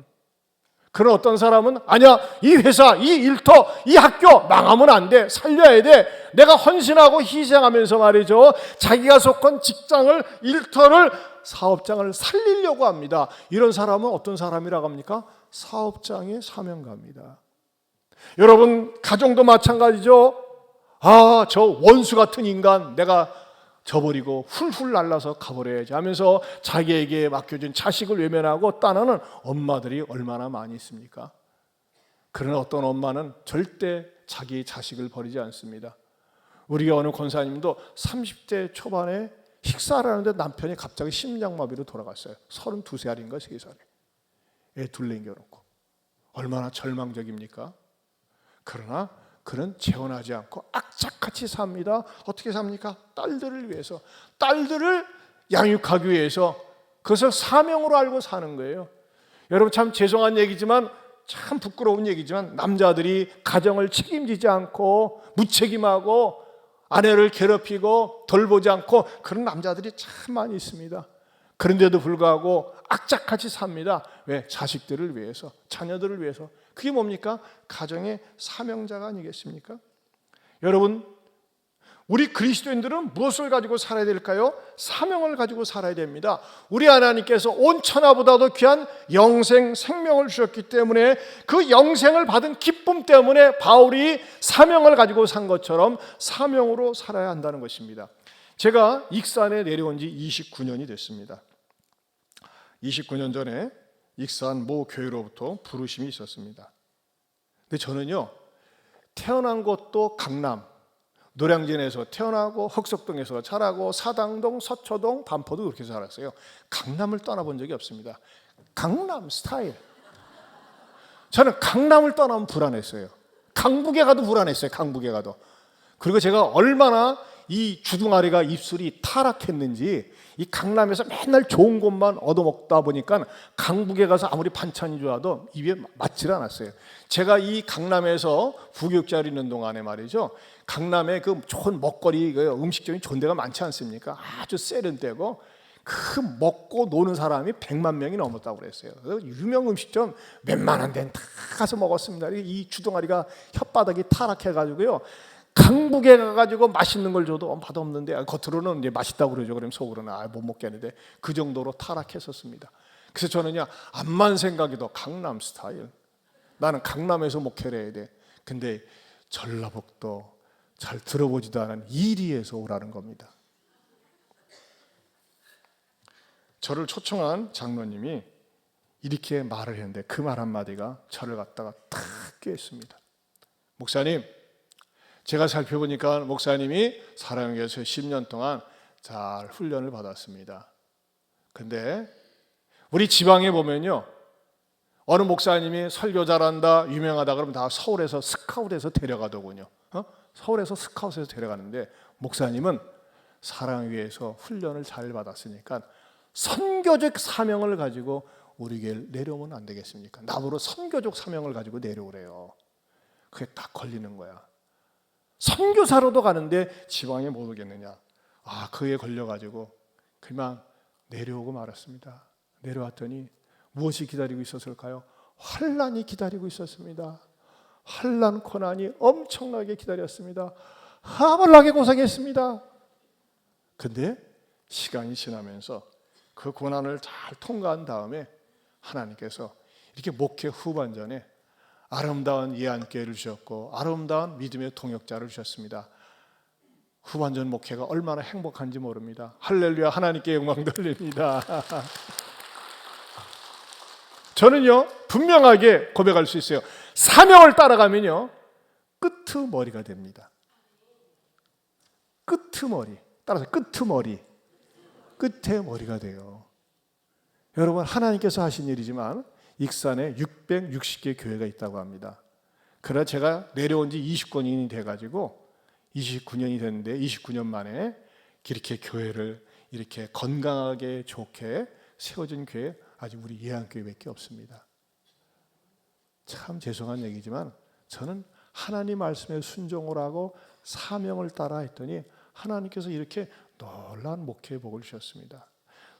그런 어떤 사람은 아니야, 이 회사, 이 일터, 이 학교 망하면 안 돼. 살려야 돼. 내가 헌신하고 희생하면서 말이죠, 자기가 속한 직장을, 일터를, 사업장을 살리려고 합니다. 이런 사람은 어떤 사람이라고 합니까? 사업장의 사명가입니다. 여러분, 가정도 마찬가지죠. 아, 저 원수 같은 인간 내가 저버리고 훌훌 날라서 가버려야지 하면서 자기에게 맡겨준 자식을 외면하고 떠나는 엄마들이 얼마나 많이 있습니까? 그러나 어떤 엄마는 절대 자기 자식을 버리지 않습니다. 우리 어느 권사님도 30대 초반에 식사를 하는데 남편이 갑자기 심장마비로 돌아갔어요. 32살인가 3살에. 애 둘 남겨놓고. 얼마나 절망적입니까? 그러나 그는 재혼하지 않고 악착같이 삽니다. 어떻게 삽니까? 딸들을 위해서, 딸들을 양육하기 위해서, 그것을 사명으로 알고 사는 거예요. 여러분, 참 죄송한 얘기지만, 참 부끄러운 얘기지만, 남자들이 가정을 책임지지 않고 무책임하고 아내를 괴롭히고 돌보지 않고 그런 남자들이 참 많이 있습니다. 그런데도 불구하고 악착같이 삽니다. 왜? 자식들을 위해서, 자녀들을 위해서. 그게 뭡니까? 가정의 사명자가 아니겠습니까? 여러분, 우리 그리스도인들은 무엇을 가지고 살아야 될까요? 사명을 가지고 살아야 됩니다. 우리 하나님께서 온 천하보다도 귀한 영생, 생명을 주셨기 때문에 그 영생을 받은 기쁨 때문에 바울이 사명을 가지고 산 것처럼 사명으로 살아야 한다는 것입니다. 제가 익산에 내려온 지 29년이 됐습니다. 29년 전에 익산 모 교회로부터 부르심이 있었습니다. 근데 저는요, 태어난 곳도 강남, 노량진에서 태어나고 흑석동에서 자라고 사당동, 서초동, 반포도 그렇게 살았어요. 강남을 떠나본 적이 없습니다. 강남 스타일. 저는 강남을 떠나면 불안했어요. 강북에 가도 불안했어요. 강북에 가도. 그리고 제가 얼마나 이 주둥아리가 입술이 타락했는지, 이 강남에서 맨날 좋은 것만 얻어먹다 보니까 강북에 가서 아무리 반찬이 좋아도 입에 맞질 않았어요. 제가 이 강남에서 부교육자로 있는 동안에 말이죠, 강남에 그 좋은 먹거리, 음식점이 좋은 데가 많지 않습니까? 아주 세련되고 그 먹고 노는 사람이 100만 명이 넘었다고 그랬어요. 유명 음식점 웬만한 데는 다 가서 먹었습니다. 이 주둥아리가 혓바닥이 타락해가지고요, 강북에 가가지고 맛있는 걸 줘도 맛없는데, 겉으로는 이제 맛있다고 그러죠. 그러면 속으로는 못 먹겠는데, 그 정도로 타락했었습니다. 그래서 저는요, 암만 생각해도 강남 스타일, 나는 강남에서 목회를 해야 돼. 근데 전라북도 잘 들어보지도 않은 이리에서 오라는 겁니다. 저를 초청한 장로님이 이렇게 말을 했는데, 그 말 한마디가 저를 갖다가 탁 꿰었습니다. 목사님, 제가 살펴보니까 목사님이 사랑교회에서 10년 동안 잘 훈련을 받았습니다. 근데 우리 지방에 보면요, 어느 목사님이 설교 잘한다, 유명하다 그러면 다 서울에서 스카웃해서 데려가더군요. 서울에서 스카웃해서 데려가는데, 목사님은 사랑교회에서 훈련을 잘 받았으니까 선교적 사명을 가지고 우리 교회를 내려오면 안 되겠습니까? 나보고 선교적 사명을 가지고 내려오래요. 그게 딱 걸리는 거야. 선교사로도 가는데 지방에 못 오겠느냐. 그에 걸려가지고 그만 내려오고 말았습니다. 내려왔더니 무엇이 기다리고 있었을까요? 환난이 기다리고 있었습니다. 환난 고난이 엄청나게 기다렸습니다. 하물나게 고생했습니다. 근데 시간이 지나면서 그 고난을 잘 통과한 다음에 하나님께서 이렇게 목회 후반전에 아름다운 예안교회를 주셨고 아름다운 믿음의 동역자를 주셨습니다. 후반전 목회가 얼마나 행복한지 모릅니다. 할렐루야, 하나님께 영광 돌립니다. 저는요, 분명하게 고백할 수 있어요. 사명을 따라가면요, 끄트머리가 됩니다. 끄트머리, 따라서 끄트머리, 끝에 머리가 돼요. 여러분, 하나님께서 하신 일이지만 익산에 660개 교회가 있다고 합니다. 그러나 제가 내려온 지 29년이 돼가지고 29년이 됐는데 29년 만에 이렇게 교회를 이렇게 건강하게 좋게 세워진 교회 아직 우리 예안교회밖에 없습니다. 참 죄송한 얘기지만 저는 하나님 말씀에 순종을 하고 사명을 따라 했더니 하나님께서 이렇게 놀라운 목회의 복을 주셨습니다.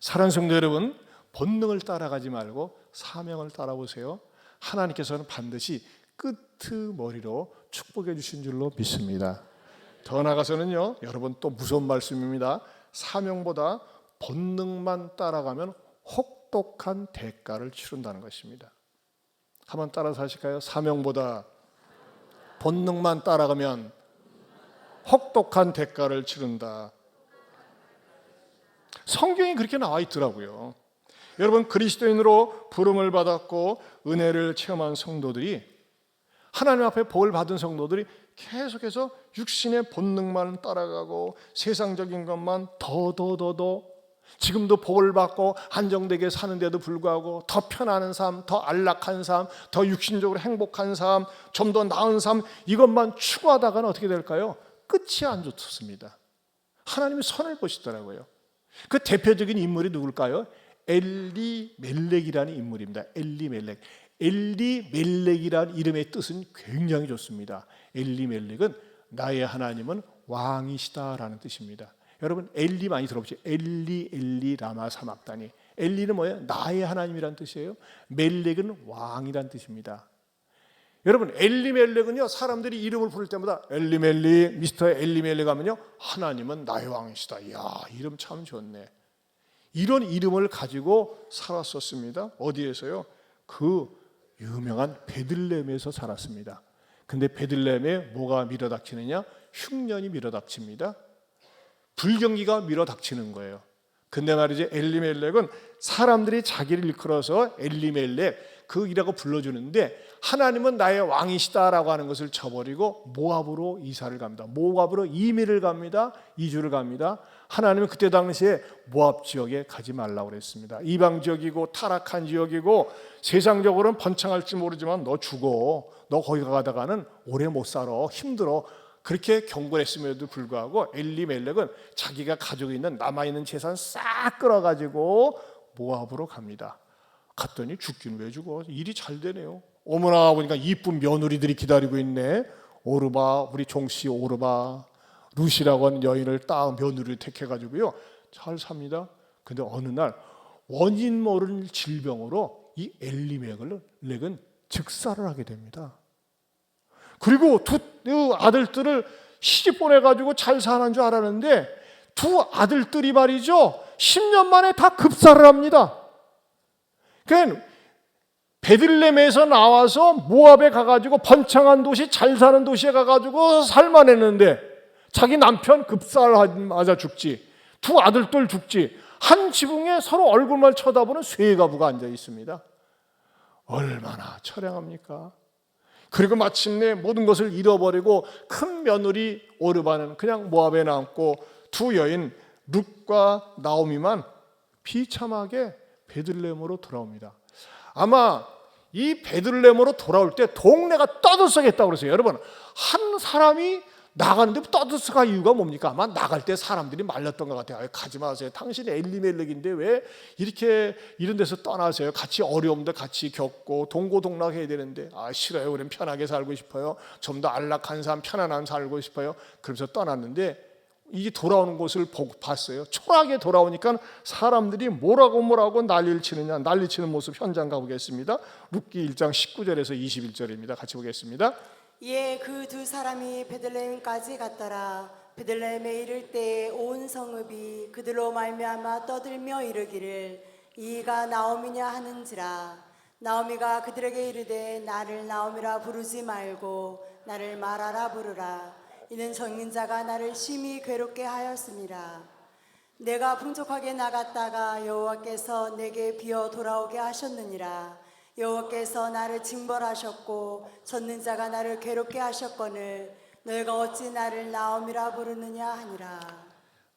사랑하는 성도 여러분, 본능을 따라가지 말고 사명을 따라보세요. 하나님께서는 반드시 끄트머리로 축복해 주신 줄로 믿습니다. 더 나아가서는요, 여러분 또 무서운 말씀입니다. 사명보다 본능만 따라가면 혹독한 대가를 치른다는 것입니다. 한번 따라서 하실까요? 사명보다 본능만 따라가면 혹독한 대가를 치른다. 성경이 그렇게 나와 있더라고요. 여러분, 그리스도인으로 부름을 받았고 은혜를 체험한 성도들이, 하나님 앞에 복을 받은 성도들이 계속해서 육신의 본능만 따라가고 세상적인 것만 더 지금도 복을 받고 안정되게 사는데도 불구하고 더 편안한 삶, 더 안락한 삶, 더 육신적으로 행복한 삶, 좀 더 나은 삶, 이것만 추구하다가는 어떻게 될까요? 끝이 안 좋습니다. 하나님이 선을 보시더라고요. 그 대표적인 인물이 누굴까요? 엘리멜렉이라는 인물입니다. 엘리멜렉. 엘리멜렉이라는 이름의 뜻은 굉장히 좋습니다. 엘리멜렉은 나의 하나님은 왕이시다라는 뜻입니다. 여러분, 엘리 많이 들어보시죠? 엘리 라마 사막다니. 엘리는 뭐예요? 나의 하나님이란 뜻이에요. 멜렉은 왕이란 뜻입니다. 여러분, 엘리멜렉은요, 사람들이 이름을 부를 때마다 엘리멜렉, 미스터 엘리멜렉 하면요, 하나님은 나의 왕이시다. 이야, 이름 참 좋네. 이런 이름을 가지고 살았었습니다. 어디에서요? 그 유명한 베들레헴에서 살았습니다. 근데 베들레헴에 뭐가 밀어닥치느냐? 흉년이 밀어닥칩니다. 불경기가 밀어닥치는 거예요. 근데 말이죠, 엘리멜렉은 사람들이 자기를 일컬어서 엘리멜렉 그이라고 불러주는데, 하나님은 나의 왕이시다라고 하는 것을 저버리고 모압으로 이사를 갑니다. 모압으로 이민을 갑니다. 이주를 갑니다. 하나님은 그때 당시에 모압 지역에 가지 말라고 그랬습니다. 이방 지역이고 타락한 지역이고 세상적으로는 번창할지 모르지만 너 죽어. 너 거기 가다가는 오래 못 살아. 힘들어. 그렇게 경고를 했음에도 불구하고 엘리멜렉은 자기가 가지고 있는 남아있는 재산 싹 끌어가지고 모압으로 갑니다. 갔더니 죽긴 왜 죽어? 일이 잘 되네요. 어머나 보니까 이쁜 며느리들이 기다리고 있네. 오르바, 우리 종씨 오르바, 루시라고 하는 여인을 딱 며느리를 택해가지고요, 잘 삽니다. 근데 어느 날 원인 모를 질병으로 이 엘리멜렉은 즉사를 하게 됩니다. 그리고 두 아들들을 시집 보내가지고 잘 사는 줄 알았는데 두 아들들이 말이죠, 10년 만에 다 급사를 합니다. 그러니까 베들레헴에서 나와서 모압에 가가지고 번창한 도시, 잘 사는 도시에 가가지고 살만했는데 자기 남편 급사하자 죽지, 두 아들들 죽지, 한 지붕에 서로 얼굴만 쳐다보는 쇠가부가 앉아 있습니다. 얼마나 처량합니까? 그리고 마침내 모든 것을 잃어버리고 큰 며느리 오르바는 그냥 모압에 남고 두 여인 룻과 나오미만 비참하게 베들레헴으로 돌아옵니다. 아마 이 베들레헴으로 돌아올 때 동네가 떠들썩했다고 그러세요. 여러분, 한 사람이 나가는데 떠들썩할 이유가 뭡니까? 아마 나갈 때 사람들이 말렸던 것 같아요. 가지 마세요. 당신이 엘리멜렉인데 왜 이렇게 이런 데서 떠나세요? 같이 어려움도 같이 겪고 동고동락해야 되는데, 싫어요. 우리는 편하게 살고 싶어요. 좀 더 안락한 삶, 편안한 살고 싶어요. 그러면서 떠났는데 이게 돌아오는 곳을 봤어요. 초라하게 돌아오니까 사람들이 뭐라고 난리를 치느냐, 난리치는 모습 현장 가보겠습니다. 룻기 1장 19절에서 21절입니다. 같이 보겠습니다. 이에 그 두 사람이 베들레헴까지 갔더라. 베들레헴에 이를 때 온 성읍이 그들로 말미암아 떠들며 이르기를 이가 나오미냐 하는지라. 나오미가 그들에게 이르되 나를 나오미라 부르지 말고 나를 마라라 부르라. 이는 정인자가 나를 심히 괴롭게 하였습니다. 내가 풍족하게 나갔다가 여호와께서 내게 비어 돌아오게 하셨느니라. 여호와께서 나를 징벌하셨고 젖는 자가 나를 괴롭게 하셨거늘 너희가 어찌 나를 나오미라 부르느냐 하니라.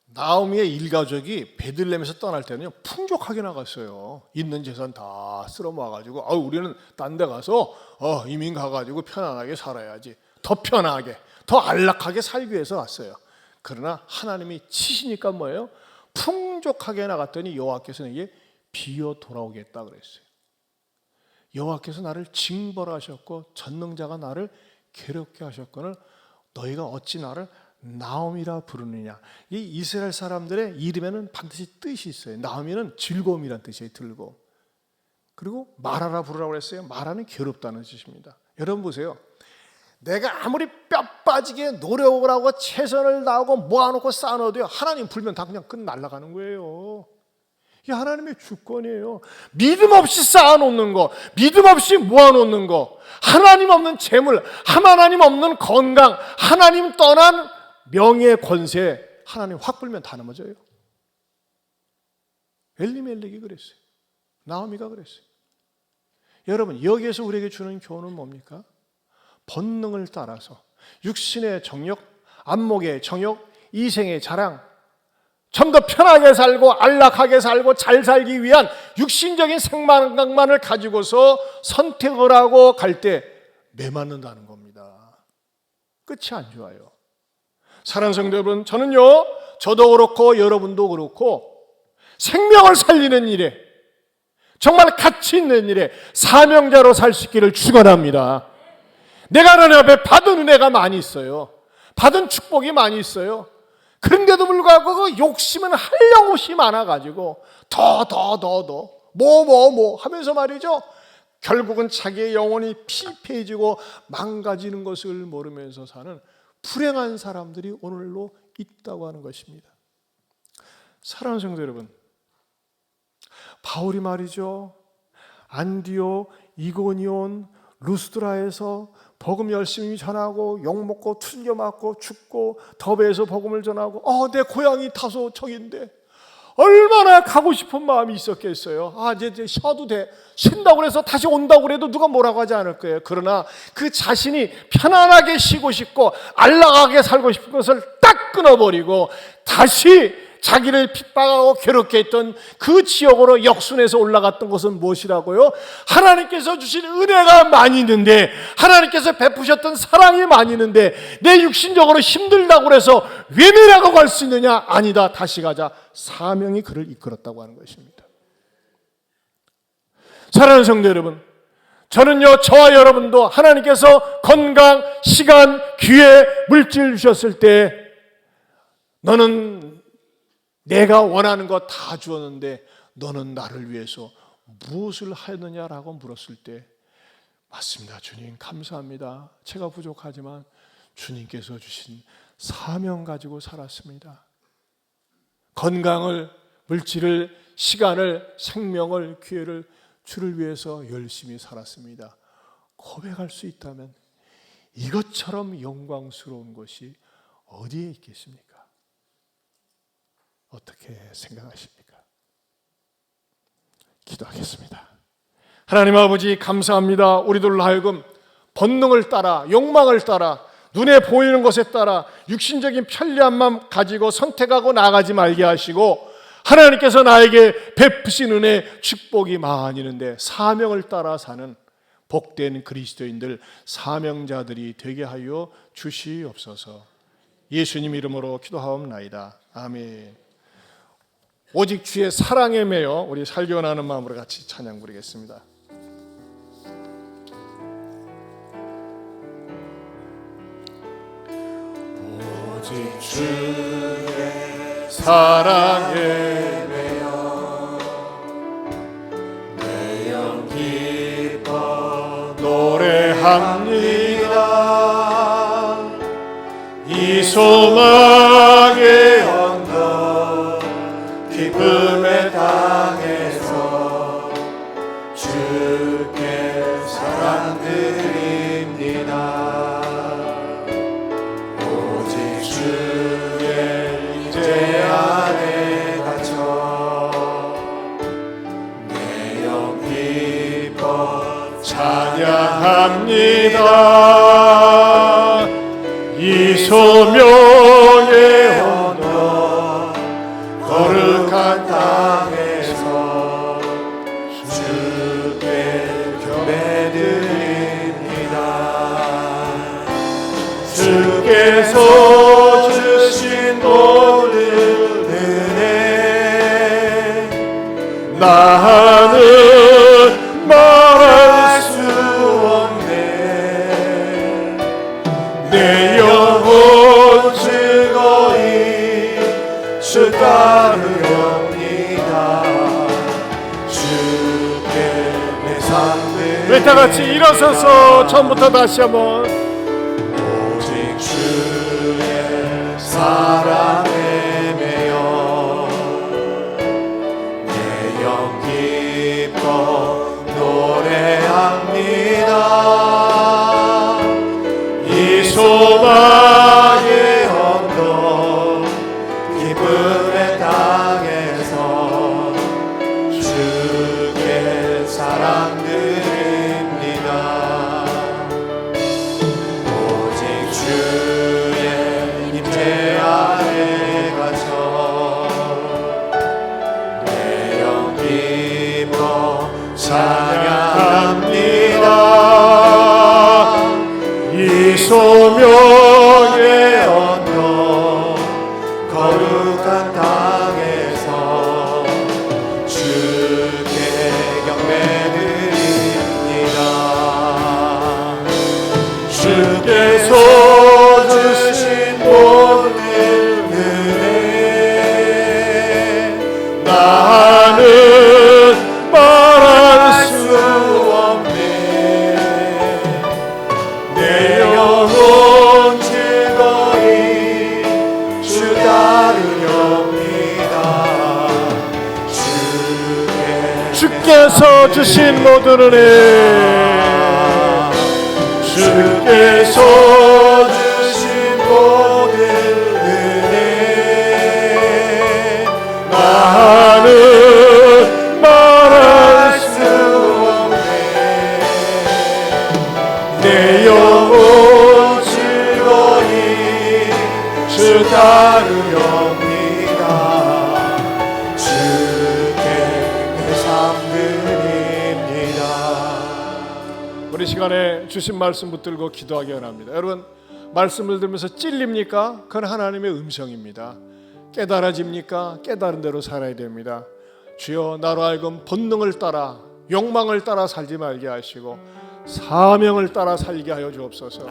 나오미의 일가족이 베들레헴에서 떠날 때는 풍족하게 나갔어요. 있는 재산 다 쓸어 모아가지고 우리는 딴 데 가서 이민 가가지고 편안하게 살아야지, 더 편하게 더 안락하게 살기 위해서 왔어요. 그러나 하나님이 치시니까 뭐예요? 풍족하게 나갔더니 여호와께서 이게 비어 돌아오겠다 그랬어요. 여호와께서 나를 징벌하셨고 전능자가 나를 괴롭게 하셨거늘 너희가 어찌 나를 나옴이라 부르느냐. 이 이스라엘 사람들의 이름에는 반드시 뜻이 있어요. 나옴이는 즐거움이란 뜻이에요. 즐거움. 그리고 마라라 부르라고 그랬어요. 마라는 괴롭다는 뜻입니다. 여러분 보세요. 내가 아무리 뼈 빠지게 노력을 하고 최선을 다하고 모아놓고 쌓아놓어도요, 하나님 불면 다 그냥 끝 날아가는 거예요. 이게 하나님의 주권이에요. 믿음 없이 쌓아놓는 거, 믿음 없이 모아놓는 거, 하나님 없는 재물, 하나님 없는 건강, 하나님 떠난 명예, 권세, 하나님 확 불면 다 넘어져요. 엘리멜렉이 그랬어요. 나오미가 그랬어요. 여러분, 여기에서 우리에게 주는 교훈은 뭡니까? 본능을 따라서 육신의 정욕, 안목의 정욕, 이생의 자랑, 좀 더 편하게 살고 안락하게 살고 잘 살기 위한 육신적인 생각만을 가지고서 선택을 하고 갈 때 매맞는다는 겁니다. 끝이 안 좋아요. 사랑하는 성도 여러분, 저도 그렇고 여러분도 그렇고 생명을 살리는 일에, 정말 가치 있는 일에 사명자로 살 수 있기를 축원합니다. 내가 하나님 앞에 받은 은혜가 많이 있어요. 받은 축복이 많이 있어요. 그런데도 불구하고 그 욕심은 한량없이 많아가지고 뭐 하면서 말이죠, 결국은 자기의 영혼이 피폐해지고 망가지는 것을 모르면서 사는 불행한 사람들이 오늘로 있다고 하는 것입니다. 사랑하는 성도 여러분, 바울이 말이죠, 안디오, 이고니온, 루스드라에서 복음 열심히 전하고 욕먹고 틀려맞고 죽고 더베에서 복음을 전하고 내 고향이 다소 저긴데 얼마나 가고 싶은 마음이 있었겠어요. 이제 쉬어도 돼. 쉰다고 해서 다시 온다고 해도 누가 뭐라고 하지 않을 거예요. 그러나 그 자신이 편안하게 쉬고 싶고 안락하게 살고 싶은 것을 딱 끊어버리고 다시 자기를 핍박하고 괴롭게 했던 그 지역으로 역순해서 올라갔던 것은 무엇이라고요? 하나님께서 주신 은혜가 많이 있는데, 하나님께서 베푸셨던 사랑이 많이 있는데 내 육신적으로 힘들다고 해서 외면하고 갈 수 있느냐? 아니다. 다시 가자. 사명이 그를 이끌었다고 하는 것입니다. 사랑하는 성도 여러분, 저와 여러분도 하나님께서 건강, 시간, 기회, 물질 주셨을 때 너는 내가 원하는 거 다 주었는데 너는 나를 위해서 무엇을 하느냐라고 물었을 때, 맞습니다. 주님 감사합니다. 제가 부족하지만 주님께서 주신 사명 가지고 살았습니다. 건강을, 물질을, 시간을, 생명을, 기회를 주를 위해서 열심히 살았습니다. 고백할 수 있다면 이것처럼 영광스러운 것이 어디에 있겠습니까? 어떻게 생각하십니까? 기도하겠습니다. 하나님 아버지 감사합니다. 우리들로 하여금 본능을 따라, 욕망을 따라, 눈에 보이는 것에 따라 육신적인 편리함만 가지고 선택하고 나가지 말게 하시고, 하나님께서 나에게 베푸신 은혜, 축복이 많이 있는데 사명을 따라 사는 복된 그리스도인들, 사명자들이 되게 하여 주시옵소서. 예수님 이름으로 기도하옵나이다. 아멘. 오직 주의 사랑에 매여 우리 살기 원하는 마음으로 같이 찬양 부르겠습니다. 오직 주의 사랑에 매여 내 영 기뻐 노래합니다. 이 소망의 언덕 기쁨의 땅에서 주께 사랑드립니다. 오직 주의 제 안에 갇혀 내 영 기뻐 찬양합니다. 이 소명의 나는 말할 수 없네. 내 영혼 즐거이 주 따르렵니다. 주께 내 삶을 우리 다같이 일어서서 처음부터 다시 한번 오직 주의 사랑에 매여 내 영 기뻐 노래합니다. 이 소망의 언덕 기쁨의 땅에서 주께 사랑 드립니다. 오직 주의 임재 아래 갇혀 내 영 기뻐 찬양합니다. 이 소명의 언덕 거룩한 땅에서 주께 경배드립니다. 주께서 주신 모든 은혜 나는 말할 수 없네. 내 영혼 즐거이 주 따르렵니다. 주께서 주신 모든 은혜 주께서 주신 모든 은혜 나는 말할 수 없네. 내 영혼 즐거이 주 따르렵니다. 주께 내 삶 드립니다. 우리 시간에 주신 말씀 붙들고 기도하기 원합니다. 여러분, 말씀을 들으면서 찔립니까? 그건 하나님의 음성입니다. 깨달아집니까? 깨달은 대로 살아야 됩니다. 주여, 나로 하여금 본능을 따라 욕망을 따라 살지 말게 하시고 사명을 따라 살게 하여 주옵소서.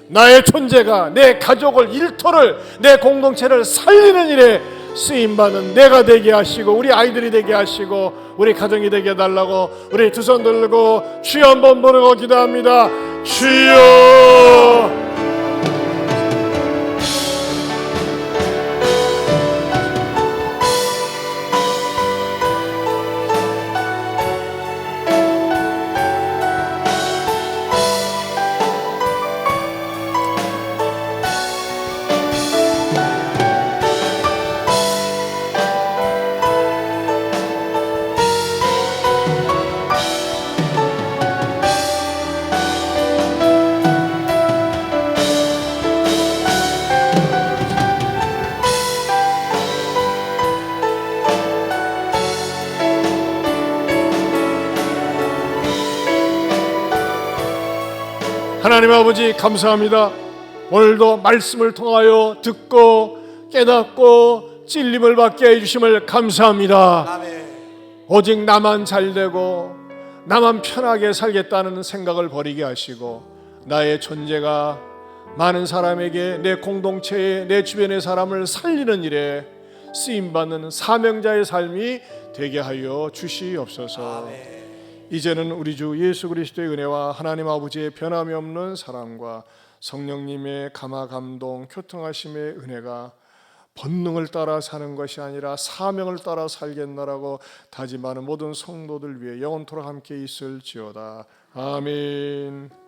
나의 존재가 내 가족을, 일터를, 내 공동체를 살리는 일에 쓰임받는 내가 되게 하시고 우리 아이들이 되게 하시고 우리 가정이 되게 해달라고 우리 두 손 들고 주여 한번 부르고 기도합니다. 주여. 하나님 아버지, 감사합니다. 오늘도 말씀을 통하여 듣고 깨닫고 찔림을 받게 해주심을 감사합니다. 오직 나만 잘되고 나만 편하게 살겠다는 생각을 버리게 하시고 나의 존재가 많은 사람에게, 내 공동체에, 내 주변의 사람을 살리는 일에 쓰임받는 사명자의 삶이 되게 하여 주시옵소서. 이제는 우리 주 예수 그리스도의 은혜와 하나님 아버지의 변함이 없는 사랑과 성령님의 감화 감동 교통하심의 은혜가 본능을 따라 사는 것이 아니라 사명을 따라 살겠나라고 다짐하는 모든 성도들 위해 영원토록 함께 있을지어다. 아멘.